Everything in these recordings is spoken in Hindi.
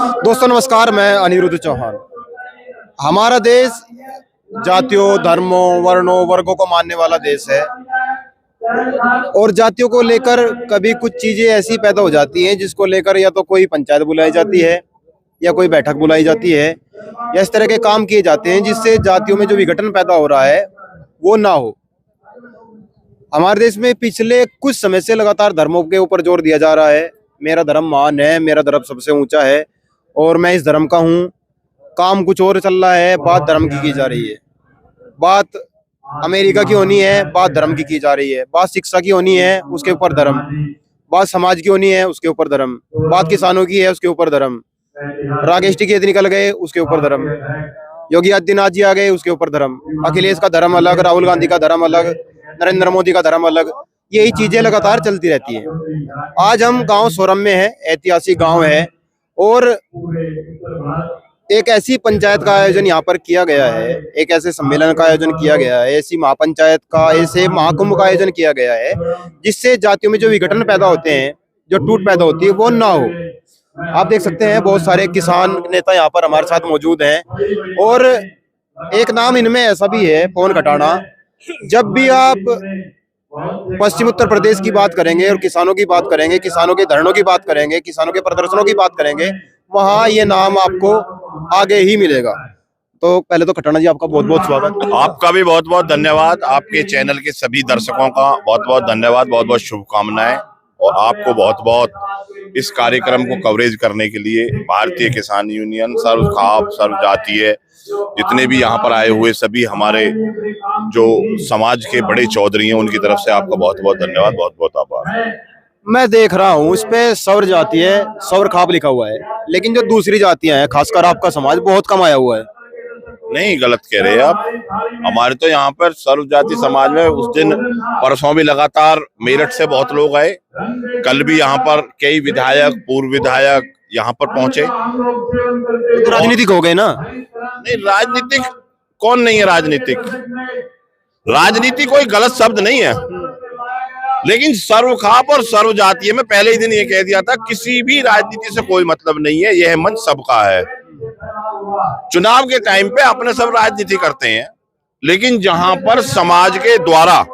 दोस्तों नमस्कार, मैं अनिरुद्ध चौहान। हमारा देश जातियों, धर्मों, वर्णों, वर्गों को मानने वाला देश है और जातियों को लेकर कभी कुछ चीजें ऐसी पैदा हो जाती हैं जिसको लेकर या तो कोई पंचायत बुलाई जाती है या कोई बैठक बुलाई जाती है या इस तरह के काम किए जाते हैं जिससे जातियों में जो विघटन पैदा हो रहा है वो ना हो। हमारे देश में पिछले कुछ समय से लगातार धर्मों के ऊपर जोर दिया जा रहा है। मेरा धर्म महान है, मेरा धर्म सबसे ऊंचा है और मैं इस धर्म का हूँ। काम कुछ और चल रहा है, बात धर्म की जा रही है। बात अमेरिका की होनी है, बात धर्म की जा रही है। बात शिक्षा की होनी है, उसके ऊपर धर्म। बात समाज की होनी है, उसके ऊपर धर्म। बात किसानों की है, उसके ऊपर धर्म। राकेश टिकैत निकल गए, उसके ऊपर धर्म। योगी आदित्यनाथ जी आ गए, उसके ऊपर धर्म। अखिलेश का धर्म अलग, राहुल गांधी का धर्म अलग, नरेंद्र मोदी का धर्म अलग। यही चीजें लगातार चलती रहती हैं। आज हम गांव सोरम में हैं, ऐतिहासिक गांव है और एक ऐसी पंचायत का आयोजन यहाँ पर किया गया है, एक ऐसे सम्मेलन का आयोजन किया गया है, ऐसी महापंचायत का, ऐसे महाकुंभ का आयोजन किया गया है जिससे जातियों में जो विघटन पैदा होते हैं, जो टूट पैदा होती है, वो ना हो। आप देख सकते हैं बहुत सारे किसान नेता यहाँ पर हमारे साथ मौजूद हैं और एक नाम इनमें ऐसा भी है, पवन खटाना। जब भी आप पश्चिम उत्तर प्रदेश की बात करेंगे और किसानों की बात करेंगे, किसानों के धरनों की बात करेंगे, किसानों के प्रदर्शनों की बात करेंगे, वहां ये नाम आपको आगे ही मिलेगा। तो पहले तो खटाना जी आपका बहुत बहुत स्वागत। आपका भी बहुत बहुत धन्यवाद। आपके चैनल के सभी दर्शकों का बहुत बहुत धन्यवाद, बहुत बहुत शुभकामनाएं और आपको बहुत बहुत इस कार्यक्रम को कवरेज करने के लिए भारतीय किसान यूनियन, सर्व खाप, सर्व जातीय, जितने भी यहाँ पर आए हुए सभी हमारे जो समाज के बड़े चौधरी हैं, उनकी तरफ से आपका बहुत बहुत धन्यवाद, बहुत बहुत आभार। मैं देख रहा हूँ इस पे सौर जाति है, सौर खाप लिखा हुआ है, लेकिन जो दूसरी जातियां हैं, खासकर आपका समाज बहुत कम आया हुआ है। नहीं, गलत कह रहे हैं आप। हमारे तो यहाँ पर सर्व जाति समाज में उस दिन परसों भी लगातार मेरठ से बहुत लोग आए। कल भी यहाँ पर कई विधायक, पूर्व विधायक यहाँ पर पहुंचे। तो राजनीतिक हो गए ना? नहीं, राजनीतिक कौन नहीं है? राजनीति कोई गलत शब्द नहीं है, लेकिन सर्व खाप और सर्व जातीय में पहले ही दिन ये कह दिया था, किसी भी राजनीति से कोई मतलब नहीं है, यह मंच सबका है। चुनाव के टाइम पे अपने सब राजनीति करते हैं, लेकिन जहां पर समाज के द्वारा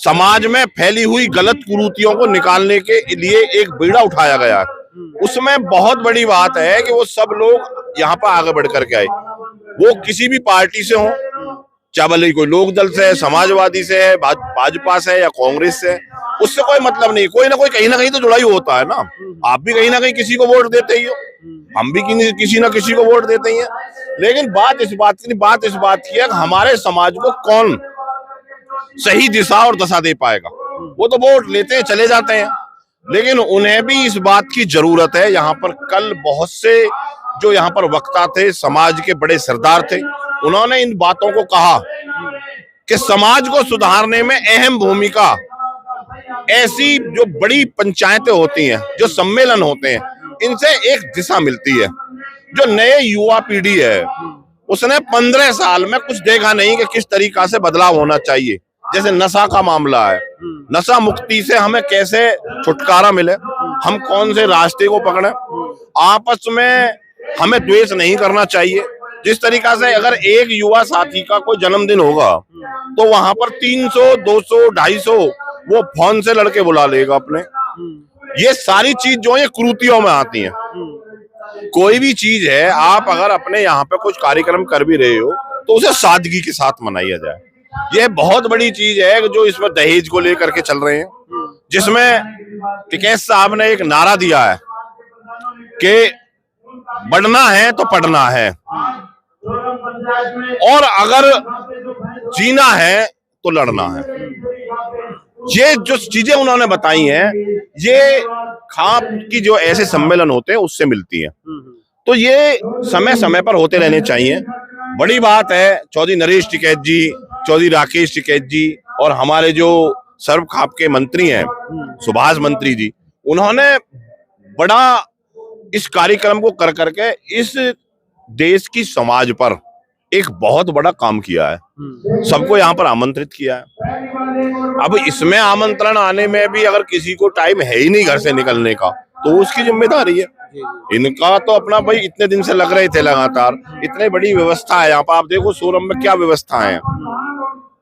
समाज में फैली हुई गलत कुरीतियों को निकालने के लिए एक बीड़ा उठाया गया है, उसमें बहुत बड़ी बात है कि वो सब लोग यहाँ पर आगे बढ़ करके आए। वो किसी भी पार्टी से हो, चाहे भले कोई लोक दल से है, समाजवादी से है, भाजपा से है या कांग्रेस से, उससे कोई मतलब नहीं। कोई ना कोई कहीं ना कहीं तो जुड़ा ही होता है ना। आप भी कहीं ना कहीं किसी को वोट देते ही हो, हम भी किसी ना किसी को वोट देते ही हैं। लेकिन बात इस बात की है कि हमारे समाज को कौन सही दिशा और दशा दे पाएगा। वो तो वोट लेते हैं, चले जाते हैं, लेकिन उन्हें भी इस बात की जरूरत है। यहाँ पर कल बहुत से जो यहाँ पर वक्ता थे, समाज के बड़े सरदार थे, उन्होंने इन बातों को कहा कि समाज को सुधारने में अहम भूमिका ऐसी जो बड़ी पंचायतें होती हैं, जो सम्मेलन होते हैं, इनसे एक दिशा मिलती है। जो नए युवा पीढ़ी है, उसने 15 साल में कुछ देखा नहीं कि किस तरीका से बदलाव होना चाहिए। जैसे नशा का मामला है, नशा मुक्ति से हमें कैसे छुटकारा मिले, हम कौन से रास्ते को पकड़े, आपस में हमें द्वेष नहीं करना चाहिए। जिस तरीका से अगर एक युवा साथी का कोई जन्मदिन होगा तो वहां पर 300, 200, 250 वो फोन से लड़के बुला लेगा अपने। ये सारी चीज जो है कुरीतियों में आती हैं। कोई भी चीज है, आप अगर अपने यहाँ पे कुछ कार्यक्रम कर भी रहे हो तो उसे सादगी के साथ मनाया जाए। ये बहुत बड़ी चीज है जो इसमें दहेज को लेकर के चल रहे हैं, जिसमें टिकैत साहब ने एक नारा दिया है कि बढ़ना है तो पढ़ना है और अगर जीना है तो लड़ना है। ये जो चीजें उन्होंने बताई हैं, ये खाप की जो ऐसे सम्मेलन होते हैं उससे मिलती हैं। तो ये समय समय पर होते रहने चाहिए। बड़ी बात है, चौधरी नरेश टिकैत जी, चौधरी राकेश टिकैत जी और हमारे जो सर्व खाप के मंत्री हैं सुभाष मंत्री जी, उन्होंने बड़ा इस कार्यक्रम को कर करके इस देश की समाज पर एक बहुत बड़ा काम किया है। सबको यहाँ पर आमंत्रित किया है। अब इसमें आमंत्रण आने में भी अगर किसी को टाइम है ही नहीं घर से निकलने का, तो उसकी जिम्मेदारी है। इनका तो अपना भाई इतने दिन से लग रहे थे लगातार, इतनी बड़ी व्यवस्था है यहाँ पर। आप देखो सोरम में क्या व्यवस्था है,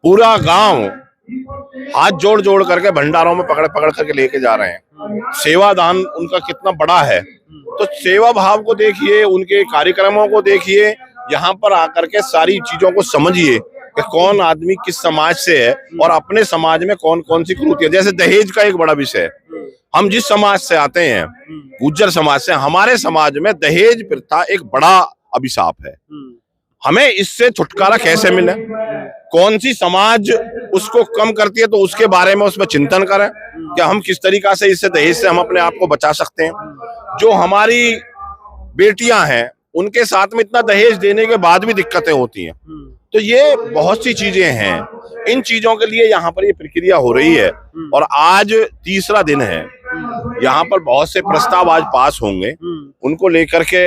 पूरा गांव हाथ जोड़ जोड़ करके भंडारों में पकड़ पकड़ करके लेके जा रहे हैं। सेवादान उनका कितना बड़ा है, तो सेवा भाव को देखिए, उनके कार्यक्रमों को देखिए, यहाँ पर आकर के सारी चीजों को समझिए कि कौन आदमी किस समाज से है और अपने समाज में कौन कौन सी कुरीतियां। जैसे दहेज का एक बड़ा विषय है, हम जिस समाज से आते हैं, गुज्जर समाज से, हमारे समाज में दहेज प्रथा एक बड़ा अभिशाप है। हमें इससे छुटकारा कैसे मिले, कौन सी समाज उसको कम करती है, तो उसके बारे में उसमें चिंतन करें कि हम किस तरीका से इससे दहेज से हम अपने आप को बचा सकते हैं। जो हमारी बेटियां हैं उनके साथ में इतना दहेज देने के बाद भी दिक्कतें होती हैं। तो ये बहुत सी चीजें हैं, इन चीजों के लिए यहाँ पर ये प्रक्रिया हो रही है और आज तीसरा दिन है। यहाँ पर बहुत से प्रस्ताव आज पास होंगे, उनको लेकर के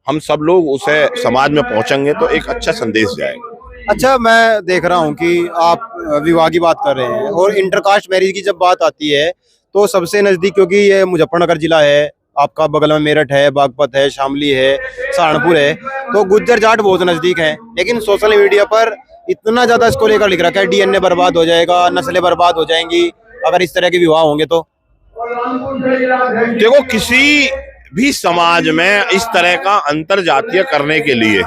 हम सब लोग उसे समाज में पहुंचेंगे तो एक अच्छा संदेश जाएगा। अच्छा, मैं देख रहा हूँ कि आप विवाह की बात कर रहे हैं और इंटरकास्ट मैरिज की जब बात आती है तो सबसे नजदीक, क्योंकि ये मुजफ्फरनगर जिला है, आपका बगल में मेरठ है, बागपत है, शामली है, सहारनपुर है, तो गुज्जर जाट बहुत नजदीक है। लेकिन सोशल मीडिया पर इतना ज्यादा इसको लेकर लिख रखा है, डीएनए बर्बाद हो जाएगा, नस्लें बर्बाद हो जाएंगी अगर इस तरह के विवाह होंगे तो। देखो, किसी भी समाज में इस तरह का अंतर जातीय करने के लिए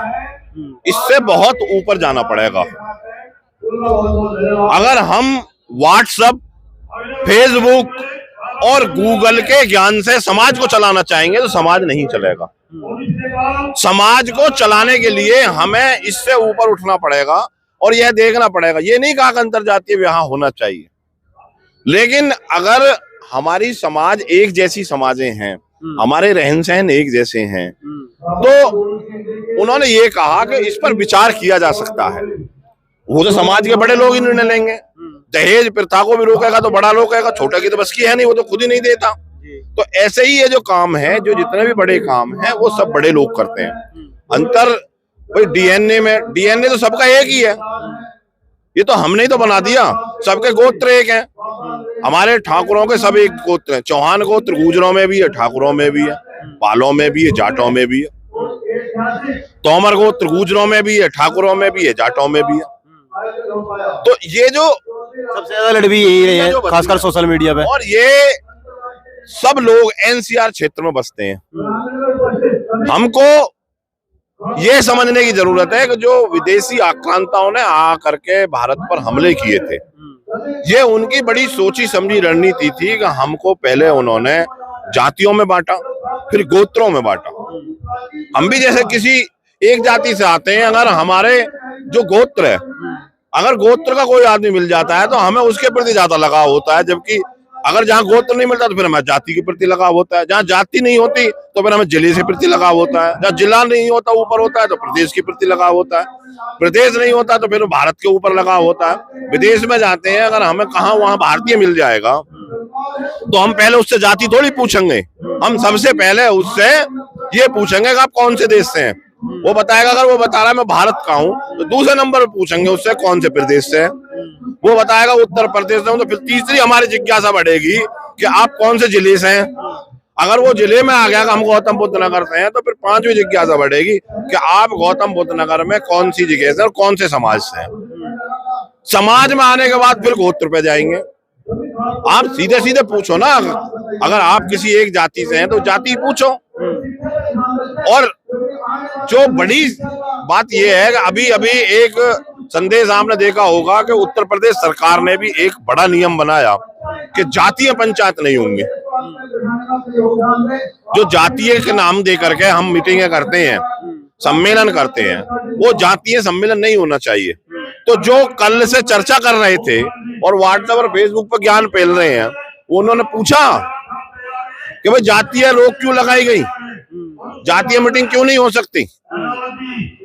इससे बहुत ऊपर जाना पड़ेगा। अगर हम व्हाट्सएप, फेसबुक और गूगल के ज्ञान से समाज को चलाना चाहेंगे तो समाज नहीं चलेगा। समाज को चलाने के लिए हमें इससे ऊपर उठना पड़ेगा और यह देखना पड़ेगा। ये नहीं कहा कि अंतरजातीय विवाह होना चाहिए, लेकिन अगर हमारी समाज एक जैसी समाजें हैं, हमारे रहन सहन एक जैसे हैं, तो उन्होंने ये कहा कि इस पर विचार किया जा सकता है। वो तो समाज के बड़े लोग ही निर्णय लेंगे। दहेज प्रथा को भी रोकेगा तो बड़ा लोग कहेगा, छोटा की तो बस की है नहीं, वो तो खुद ही नहीं देता। तो ऐसे ही ये जो काम है, जो जितने भी बड़े काम हैं, वो सब बड़े लोग करते हैं। अंतर भाई डीएनए में, डीएनए तो सबका एक ही है, ये तो हमने ही तो बना दिया। सबके गोत्र एक हैं, हमारे ठाकुरों के सब एक गोत्र हैं। चौहान गोत्र गुजरों में भी है, ठाकुरों में भी है, पालों में भी है, जाटों में भी है। तोमर गोत्र गुजरों में भी है, ठाकुरों में भी है, जाटों में भी है। तो ये जो सबसे ज्यादा लड़वी यही है, खासकर सोशल मीडिया पे। और ये सब लोग एनसीआर क्षेत्र में बसते हैं। हमको ये समझने की जरूरत है कि जो विदेशी आक्रांताओं ने आ करके भारत पर हमले किए थे, ये उनकी बड़ी सोची समझी रणनीति थी कि हमको पहले उन्होंने जातियों में बांटा, फिर गोत्रों में बांटा। हम भी जैसे किसी एक जाति से आते हैं, अगर हमारे जो गोत्र है, अगर गोत्र का कोई आदमी मिल जाता है तो हमें उसके प्रति ज्यादा लगाव होता है, जबकि अगर जहाँ गोत्र नहीं मिलता तो फिर हमें जाति के प्रति लगाव होता है। जहाँ जाति नहीं होती तो फिर हमें जिले से प्रति लगाव होता है। जहाँ जिला नहीं होता ऊपर होता है तो प्रदेश के प्रति लगाव होता है। प्रदेश नहीं होता तो फिर भारत के ऊपर लगाव होता है। विदेश में जाते हैं, अगर हमें कहाँ वहाँ भारतीय मिल जाएगा तो हम पहले उससे जाति थोड़ी पूछेंगे, हम सबसे पहले उससे ये पूछेंगे कि आप कौन से देश से हैं। वो बताएगा, अगर वो बता रहा है मैं भारत का हूँ, तो दूसरे नंबर पर पूछेंगे उससे कौन से प्रदेश से है। वो बताएगा उत्तर प्रदेश से हूँ, तो फिर तीसरी हमारी जिज्ञासा बढ़ेगी कि आप कौन से जिले से हैं। अगर वो जिले में आ गया कि हम गौतम बुद्ध नगर से हैं, तो फिर पांचवी जिज्ञासा बढ़ेगी कि आप गौतम बुद्ध नगर में कौन सी जगह से और कौन से समाज से हैं। समाज में आने के बाद फिर गोत्र पे जाएंगे। आप सीधे सीधे पूछो ना, अगर आप किसी एक जाति से हैं तो जाति पूछो। और जो बड़ी बात यह है कि अभी अभी एक संदेश आपने देखा होगा कि उत्तर प्रदेश सरकार ने भी एक बड़ा नियम बनाया कि जातीय पंचायत नहीं होंगे। जो जातीय के नाम दे करके हम मीटिंगें करते हैं, सम्मेलन करते हैं, वो जातीय सम्मेलन नहीं होना चाहिए। तो जो कल से चर्चा कर रहे थे और व्हाट्सएप और फेसबुक पर ज्ञान फैल रहे हैं, उन्होंने पूछा कि भाई जातीय रोक क्यों लगाई गई, जातीय मीटिंग क्यों नहीं हो सकती।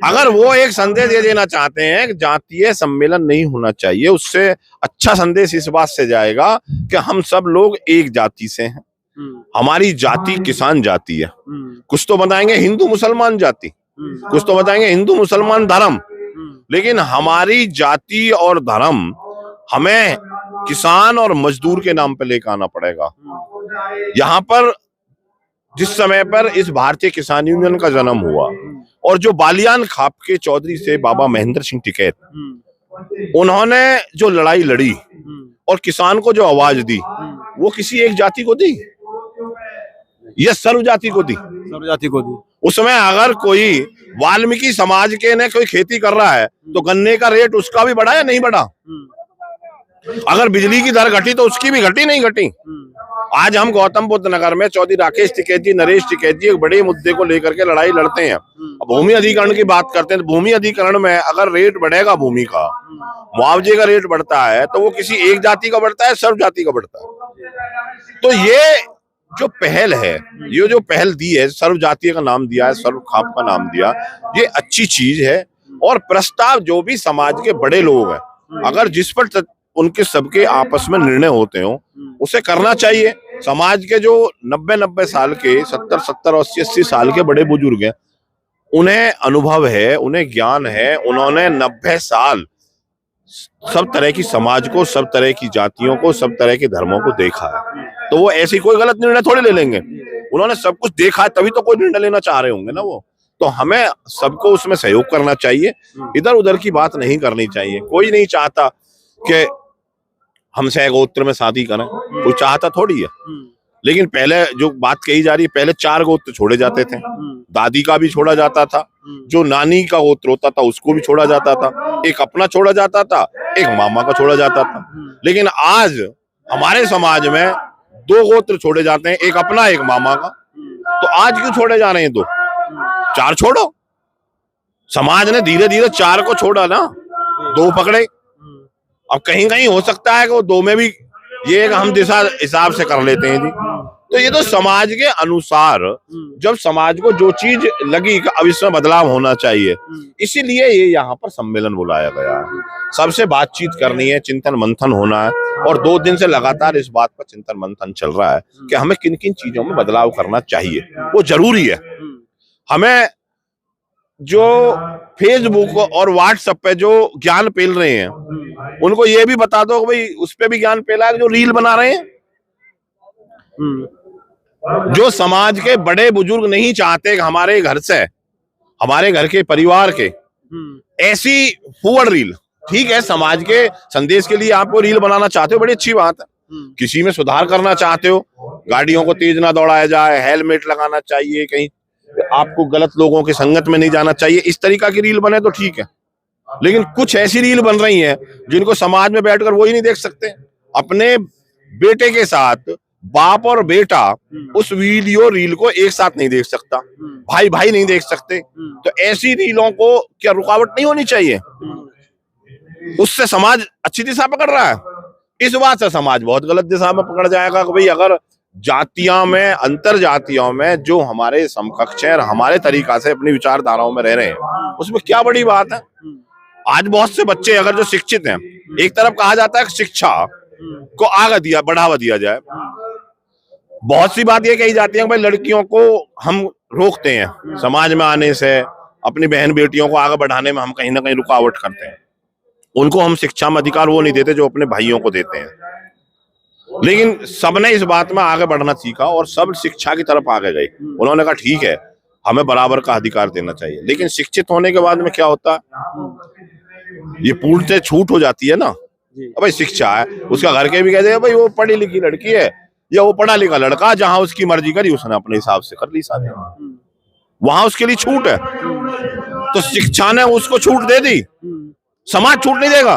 अगर वो एक संदेश ये देना चाहते हैं कि जातीय सम्मेलन नहीं होना चाहिए, उससे अच्छा संदेश इस बात से जाएगा कि हम सब लोग एक जाति से हैं। हमारी जाति किसान जाति है। कुछ तो बताएंगे हिंदू मुसलमान जाति, कुछ तो बताएंगे हिंदू मुसलमान धर्म, लेकिन हमारी जाति और धर्म हमें किसान और मजदूर के नाम पे लेकर आना पड़ेगा। यहाँ पर जिस समय पर इस भारतीय किसान यूनियन का जन्म हुआ और जो बालियान खाप के चौधरी से बाबा महेंद्र सिंह टिकैत, उन्होंने जो लड़ाई लड़ी और किसान को जो आवाज दी, वो किसी एक जाति को दी या सर्व जाति को दी? सर्व जाति को दी। उसमें अगर कोई वाल्मीकि समाज के ने कोई खेती कर रहा है तो गन्ने का रेट उसका भी बढ़ा या नहीं बढ़ा? अगर बिजली की दर घटी तो उसकी भी घटी, नहीं घटी? आज हम गौतम बुद्ध नगर में चौधरी राकेश टिकैत जी, नरेश टिकैत जी एक बड़े मुद्दे को लेकर के लड़ाई लड़ते हैं। अब भूमि अधिग्रहण की बात करते हैं तो भूमि अधिग्रहण में अगर रेट बढ़ेगा, भूमि का मुआवजे का रेट बढ़ता है तो वो किसी एक जाति का बढ़ता है, सर्व जाति का बढ़ता है। तो ये जो पहल है, ये जो पहल दी है, सर्व जातीय का नाम दिया है, सर्व खाप का नाम दिया, ये अच्छी चीज है। और प्रस्ताव जो भी समाज के बड़े लोग हैं, अगर जिस पर उनके सबके आपस में निर्णय होते हो, उसे करना चाहिए। समाज के जो 90-90 साल के, 70-70 और 80-80 साल के बड़े बुजुर्ग हैं, उन्हें अनुभव है, उन्हें ज्ञान है, उन्होंने 90 साल सब तरह की समाज को, सब तरह की जातियों को, सब तरह के धर्मों को देखा है। तो वो ऐसी कोई गलत निर्णय थोड़ी ले लेंगे। उन्होंने सब कुछ देखा है, तभी तो कोई निर्णय लेना चाह रहे होंगे ना वो। तो हमें सबको उसमें सहयोग करना चाहिए, इधर उधर की बात नहीं करनी चाहिए। कोई नहीं चाहता कि हम सहगोत्र में शादी करें, कोई चाहता थोड़ी है। लेकिन पहले जो बात कही जा रही है, पहले 4 गोत्र छोड़े जाते थे, दादी का भी छोड़ा जाता था, जो नानी का गोत्र होता था उसको भी छोड़ा जाता था, एक अपना छोड़ा जाता था, एक मामा का छोड़ा जाता था। लेकिन आज हमारे समाज में 2 गोत्र छोड़े जाते हैं, एक अपना एक मामा का। तो आज क्यों छोड़े जा रहे हैं 2? 4 छोड़ो। समाज ने धीरे धीरे 4 को छोड़ा ना, 2 पकड़े। अब कहीं कहीं हो सकता है कि वो 2 में भी ये हम दिशा हिसाब से कर लेते हैं जी। तो ये तो समाज के अनुसार, जब समाज को जो चीज लगी कि अब इसमें बदलाव होना चाहिए, इसीलिए ये यहाँ पर सम्मेलन बुलाया गया है। सबसे बातचीत करनी है, चिंतन मंथन होना है। और 2 दिन से लगातार इस बात पर चिंतन मंथन चल रहा है कि हमें किन किन चीजों में बदलाव करना चाहिए, वो जरूरी है। हमें जो फेसबुक और व्हाट्सएप पे जो ज्ञान फैल रहे हैं, उनको ये भी बता दो कि भाई उस पे भी ज्ञान फैला है, जो रील बना रहे हैं। जो समाज के बड़े बुजुर्ग नहीं चाहते कि हमारे घर से, हमारे घर के परिवार के ऐसी फूड रील, ठीक है, समाज के संदेश के लिए आपको रील बनाना चाहते हो, बड़ी अच्छी बात है। किसी में सुधार करना चाहते हो, गाड़ियों को तेज ना दौड़ाया जाए, हेलमेट लगाना चाहिए, कहीं आपको गलत लोगों की संगत में नहीं जाना चाहिए, इस तरीका की रील बने तो ठीक है। लेकिन कुछ ऐसी रील बन रही हैं जिनको समाज में बैठकर वो ही नहीं देख सकते। अपने बेटे के साथ बाप और बेटा उस वीडियो रील को एक साथ नहीं देख सकता, भाई भाई नहीं देख सकते। तो ऐसी रीलों को क्या रुकावट नहीं होनी चाहिए? उससे समाज अच्छी दिशा पकड़ रहा है। इस बात से समाज बहुत गलत दिशा में पकड़ जाएगा कि भाई अगर जातियों में, अंतर जातियों में जो हमारे समकक्ष हैं, हमारे तरीका से अपनी विचारधाराओं में रह रहे हैं, उसमें क्या बड़ी बात है। आज बहुत से बच्चे अगर जो शिक्षित हैं, एक तरफ कहा जाता है कि शिक्षा को आगे बढ़ावा दिया जाए, बहुत सी बात ये कही जाती है कि भाई लड़कियों को हम रोकते हैं समाज में आने से, अपनी बहन बेटियों को आगे बढ़ाने में हम कहीं ना कहीं रुकावट करते हैं। उनको हम शिक्षा में अधिकार वो नहीं देते जो अपने भाइयों को देते हैं। लेकिन सबने इस बात में आगे बढ़ना सीखा और सब शिक्षा की तरफ आगे गए। उन्होंने कहा ठीक है, हमें बराबर का अधिकार देना चाहिए। लेकिन शिक्षित होने के बाद में क्या होता है, ये पूर्णतः छूट हो जाती है ना। भाई शिक्षा है, उसका घर के भी कहते हैं भाई वो पढ़ी लिखी लड़की है या वो पढ़ा लिखा लड़का, जहां उसकी मर्जी करी उसने अपने हिसाब से कर ली शादी, वहां उसके लिए छूट है। तो शिक्षा ने उसको छूट दे दी, समाज छूट नहीं देगा।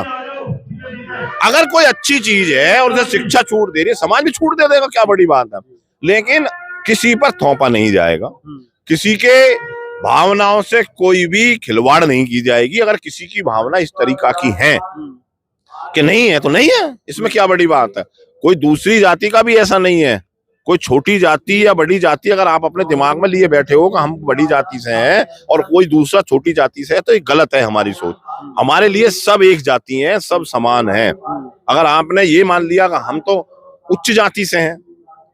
अगर कोई अच्छी चीज है और उसे शिक्षा छूट दे रही है, समाज भी छूट दे देगा, क्या बड़ी बात है। लेकिन किसी पर थोपा नहीं जाएगा, किसी के भावनाओं से कोई भी खिलवाड़ नहीं की जाएगी। अगर किसी की भावना इस तरीका की है कि नहीं है तो नहीं है, इसमें क्या बड़ी बात है। कोई दूसरी जाति का भी ऐसा नहीं है, कोई छोटी जाति या बड़ी जाति अगर आप अपने दिमाग में लिए बैठे हो कि हम बड़ी जाति से हैं और कोई दूसरा छोटी जाति से है, तो ये गलत है हमारी सोच। हमारे लिए सब एक जाति हैं, सब समान हैं। अगर आपने ये मान लिया कि हम तो उच्च जाति से हैं,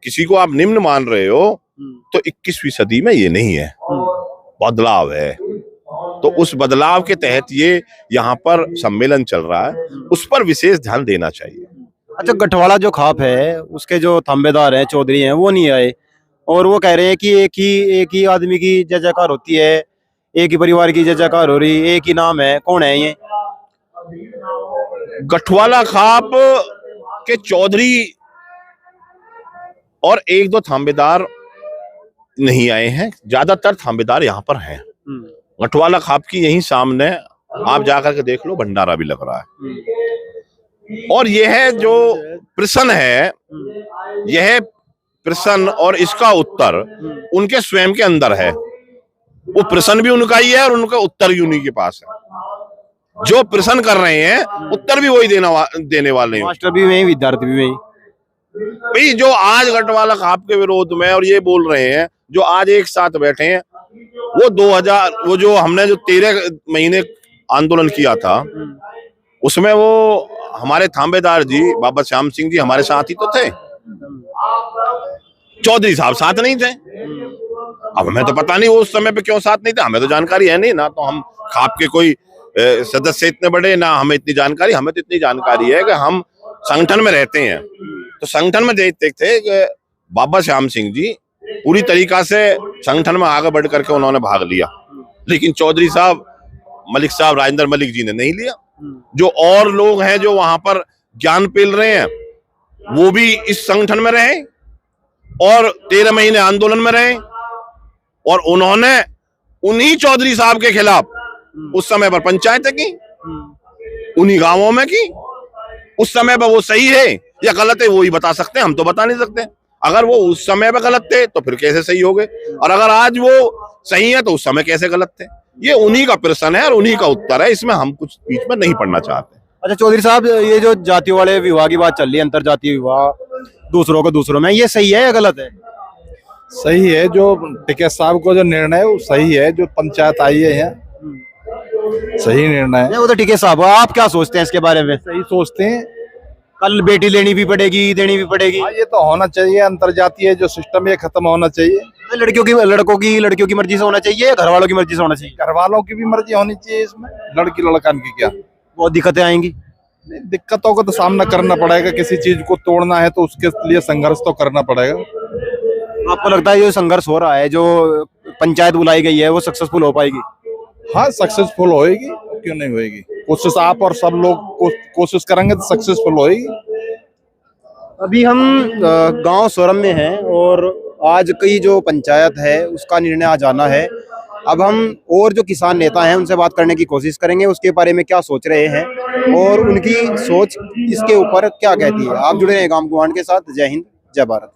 किसी को आप निम्न मान रहे हो, तो 21वीं सदी में ये नहीं है, बदलाव है। तो उस बदलाव के तहत ये यहाँ पर सम्मेलन चल रहा है, उस पर विशेष ध्यान देना चाहिए। अच्छा, गठवाड़ा जो खाप है उसके जो थांबेदार हैं, चौधरी हैं, वो नहीं आए, और वो कह रहे हैं कि एक ही आदमी की जय जयकार होती है, एक ही परिवार की जय जयकार हो रही, एक ही नाम है। कौन है ये? गठवाला खाप के चौधरी और एक दो थांबेदार नहीं आए हैं, ज्यादातर थांबेदार यहाँ पर हैं। गठवाला खाप की यहीं सामने आप जाकर के देख लो, भंडारा भी लग रहा है। और यह जो प्रश्न है, यह प्रश्न और इसका उत्तर उनके स्वयं के अंदर है। वो प्रश्न भी उनका ही है और उनका उत्तर भी उन्हीं के पास है। जो प्रश्न कर रहे हैं उत्तर भी वही देने वाले हैं। मास्टर भी वही, विद्यार्थी भी वही। भाई जो आज गठवाला खाप के विरोध में और ये बोल रहे हैं, जो आज एक साथ बैठे हैं, वो जो हमने जो 13 महीने आंदोलन किया था, उसमें वो हमारे थांबेदार जी बाबा श्याम सिंह जी हमारे साथ ही तो थे, चौधरी साहब साथ नहीं थे। अब हमें तो पता नहीं वो उस समय पे क्यों साथ नहीं थे, हमें तो जानकारी है नहीं ना, तो हम खाप के कोई सदस्य इतने बड़े ना, हमें इतनी जानकारी। हमें तो इतनी जानकारी है कि हम संगठन में रहते हैं, तो संगठन में देखते थे कि बाबा श्याम सिंह जी पूरी तरीका से संगठन में आगे बढ़ करके उन्होंने भाग लिया, लेकिन चौधरी साहब, मलिक साहब, राजेंद्र मलिक जी ने नहीं लिया। जो और लोग हैं जो वहां पर ज्ञान पेल रहे हैं, वो भी इस संगठन में रहे और 13 महीने आंदोलन में रहे, और उन्होंने उन्हीं चौधरी साहब के खिलाफ उस समय पर पंचायतें की, उन्हीं गांवों में की। उस समय पर वो सही है या गलत है वो ही बता सकते हैं, हम तो बता नहीं सकते। अगर वो उस समय पर गलत थे तो फिर कैसे सही हो गए, और अगर आज वो सही है तो उस समय कैसे गलत थे? ये उन्हीं का प्रश्न है और उन्हीं का उत्तर है, इसमें हम कुछ बीच में नहीं पढ़ना चाहते। अच्छा चौधरी साहब, ये जो जातियों वाले विवाह की बात चल रही है, अंतर जातीय विवाह दूसरों को दूसरों में, ये सही है या गलत है? सही है। जो टिकैत साहब को जो निर्णय है वो सही है, जो पंचायत आई है यहाँ, सही निर्णय है। नहीं, वो तो ठीक है साहब, आप क्या सोचते हैं इसके बारे में? सही सोचते हैं। कल बेटी लेनी भी पड़ेगी, देनी भी पड़ेगी। हाँ, ये तो होना चाहिए। अंतरजातीय जो सिस्टम ये खत्म होना चाहिए। लड़कियों की मर्जी से होना चाहिए, घर वालों की मर्जी से होना चाहिए? घर वालों की भी मर्जी होनी चाहिए इसमें, लड़की लड़कन की क्या। बहुत दिक्कतें आएंगी। नहीं, दिक्कतों का तो सामना करना पड़ेगा। किसी चीज को तोड़ना है तो उसके लिए संघर्ष तो करना पड़ेगा। आपको लगता है जो संघर्ष हो रहा है, जो पंचायत बुलाई गई है, वो सक्सेसफुल हो पाएगी? हाँ, सक्सेसफुल होएगी, क्यों नहीं होएगी। कोशिश आप और सब लोग कोशिश करेंगे तो सक्सेसफुल होएगी। अभी हम गांव सोरम में हैं और आज की जो पंचायत है उसका निर्णय आज आना है। अब हम और जो किसान नेता हैं उनसे बात करने की कोशिश करेंगे, उसके बारे में क्या सोच रहे हैं और उनकी सोच इसके ऊपर क्या कहती है। आप जुड़े रहे गांव गुआंढ के साथ। जय हिंद, जय भारत।